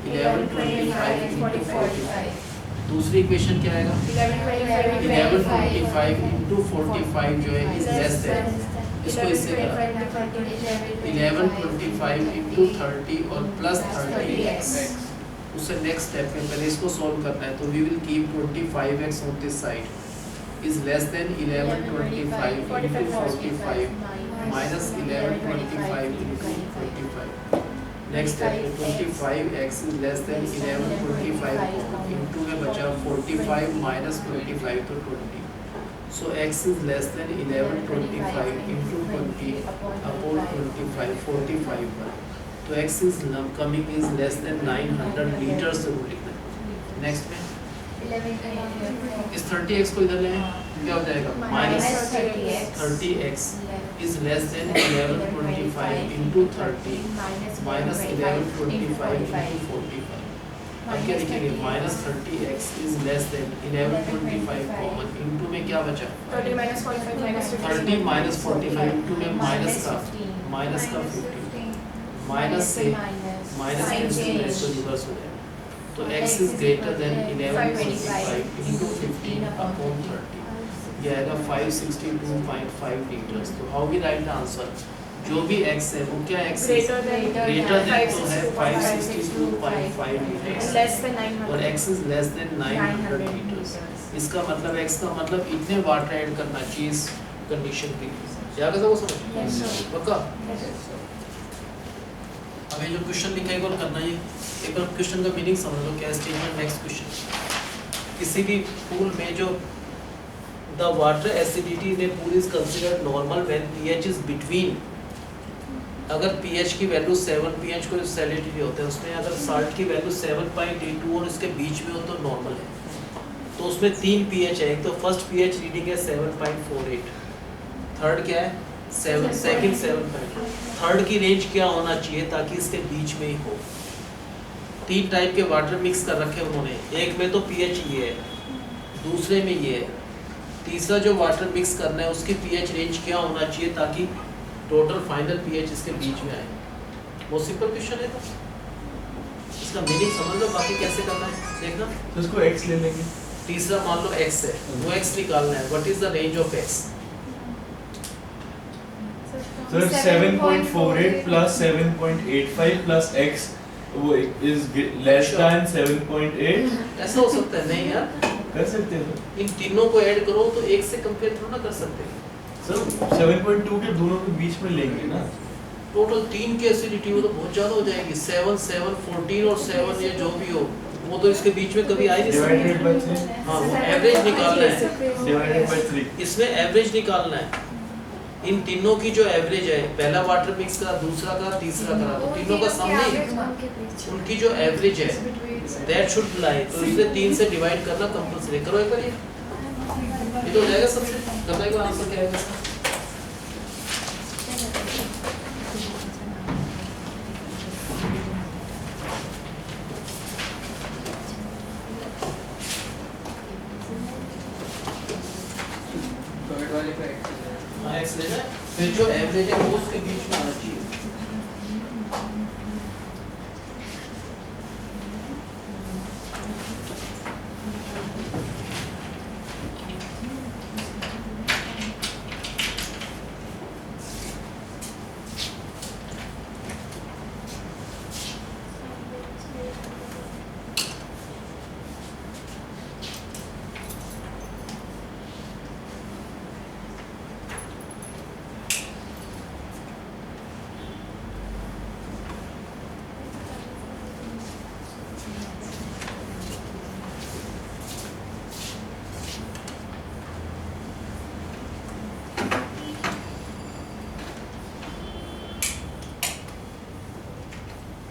1125 into 45। दूसरी इक्वेशन क्या आएगा 1125 into 45 जो है is less than, इसको इससे करा 1125 into 30 और प्लस 30x। उससे नेक्स्ट स्टेप में पहले इसको सॉल्व करना है, तो we will keep 25x on this side is less than 1125 into 45 minus 1125 into 45। Next step में 25x is less than 1125 into में बचा 45 minus 25 तो 20, so x is less than 1125 into 20 upon 25 45 पर, तो x is coming is less than 900 liters जरूर लिखना है। Next में इस 30x को इधर ले क्या हो जाएगा minus 30x is less than 1125 into 30 minus 1125 into 45। अब क्या लिखेंगे minus 30x is less than 1125 common, into में क्या बचा 30 minus 45 minus 50 30 माइनस 45 इंटू में माइनस का 15 माइनस से माइनस कैंसिल है तो रिवर्स हो जाएगा, तो x is greater than 1125 into 15 upon 30, ये आएगा 562.5 लीटर्स। तो how we write the answer, जो भी x है वो क्या x है ग्रेटर देन तो है 562.5 लीटर्स less than 900 और x is less than 900 litres. इसका मतलब x का मतलब इतने वाटर ऐड करना चाहिए इस कंडीशन के लिए। क्या कर सबको समझ Yes, sir. पक्का? Yes, sir. अब ये जो क्वेश्चन लिखा है एक बार करना, ये एक बार क्वेश्चन का मीनिंग समझ लो क्या स्टेटमेंट। नेक्स्ट क्वेश्चन, किसी भी पूल में जो the water acidity in A pool is considered normal when pH is between, अगर पीएच की वैल्यू 7, पीएच को सैलिडिटी होता है उसमें, अगर साल्ट की वैल्यू 7.82 और इसके बीच में हो तो नॉर्मल है। तो उसमें 3 पीएच है, एक तो फर्स्ट पीएच रीडिंग है 7.48, थर्ड क्या है 7, सेकंड 7. थर्ड की रेंज क्या होना चाहिए ताकि इसके बीच में ही हो। 3 टाइप के वाटर मिक्स कर रखे उन्होंने, एक में तो पीएच ये है, दूसरे में ये है, तीसरा जो वाटर मिक्स करना है उसकी पीएच रेंज क्या होना चाहिए ताकि टोटल फाइनल पीएच इसके बीच में आए। बहुत सिंपल क्वेश्चन है, तो इसका मीनिंग समझ लो, बाकी कैसे करना है देखना। तो इसको x ले लेंगे। तीसरा मान लो x है, वो x निकालना है, what is the range of x? Sir 7.48 plus 7.85 plus x वो इज लेस देन 7.8। ऐसा हो सकता है? नहीं यार, कर सकते हैं इन तीनों को ऐड करो तो एक से कंपेयर थोड़ा ना कर सकते। सर 7.2 के दोनों के बीच में लेंगे ना। टोटल 3 की एसिडिटी वो तो बहुत ज्यादा हो जाएगी, 7, 7, 14 और 7 ये जो भी हो वो तो इसके बीच में कभी आ ही नहीं डिवाइडेड बाय सकती। 3 हाँ, वो एवरेज निकालना है, डिवाइडेड बाय 3। इसमें एवरेज निकालना है। इन तीनों की जो एवरेज है, पहला वाटर मिक्स करा, दूसरा करा, तीसरा करा, तो तीनों का सम नहीं, उनकी जो एवरेज है दैट शुड लाई, तो इसलिए 3 से डिवाइड करना कंपलसरी। करो एक बार ये तो हो जाएगा सबसे। करना एक बार आंसर क्या आएगा इसका? हाँ, x लेना है, फिर जो एवरेज है वो उसके बीच में आना चाहिए।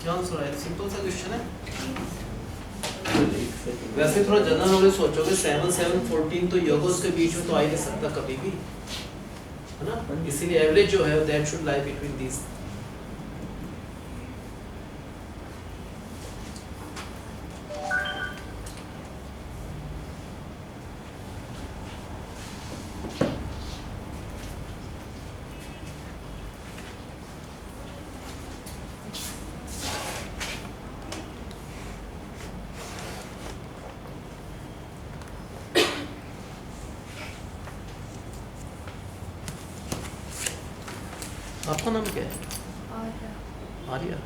क्या आंसर है? सिंपल सा क्वेश्चन है। वैसे थोड़ा जनरल नॉलेज सोचोगे, 7, 7, 14 तो योगोस के बीच में तो आ ही नहीं सकता कभी भी, है ना? इसीलिए एवरेज जो है that should lie between these. आपका नाम क्या है? आर्या।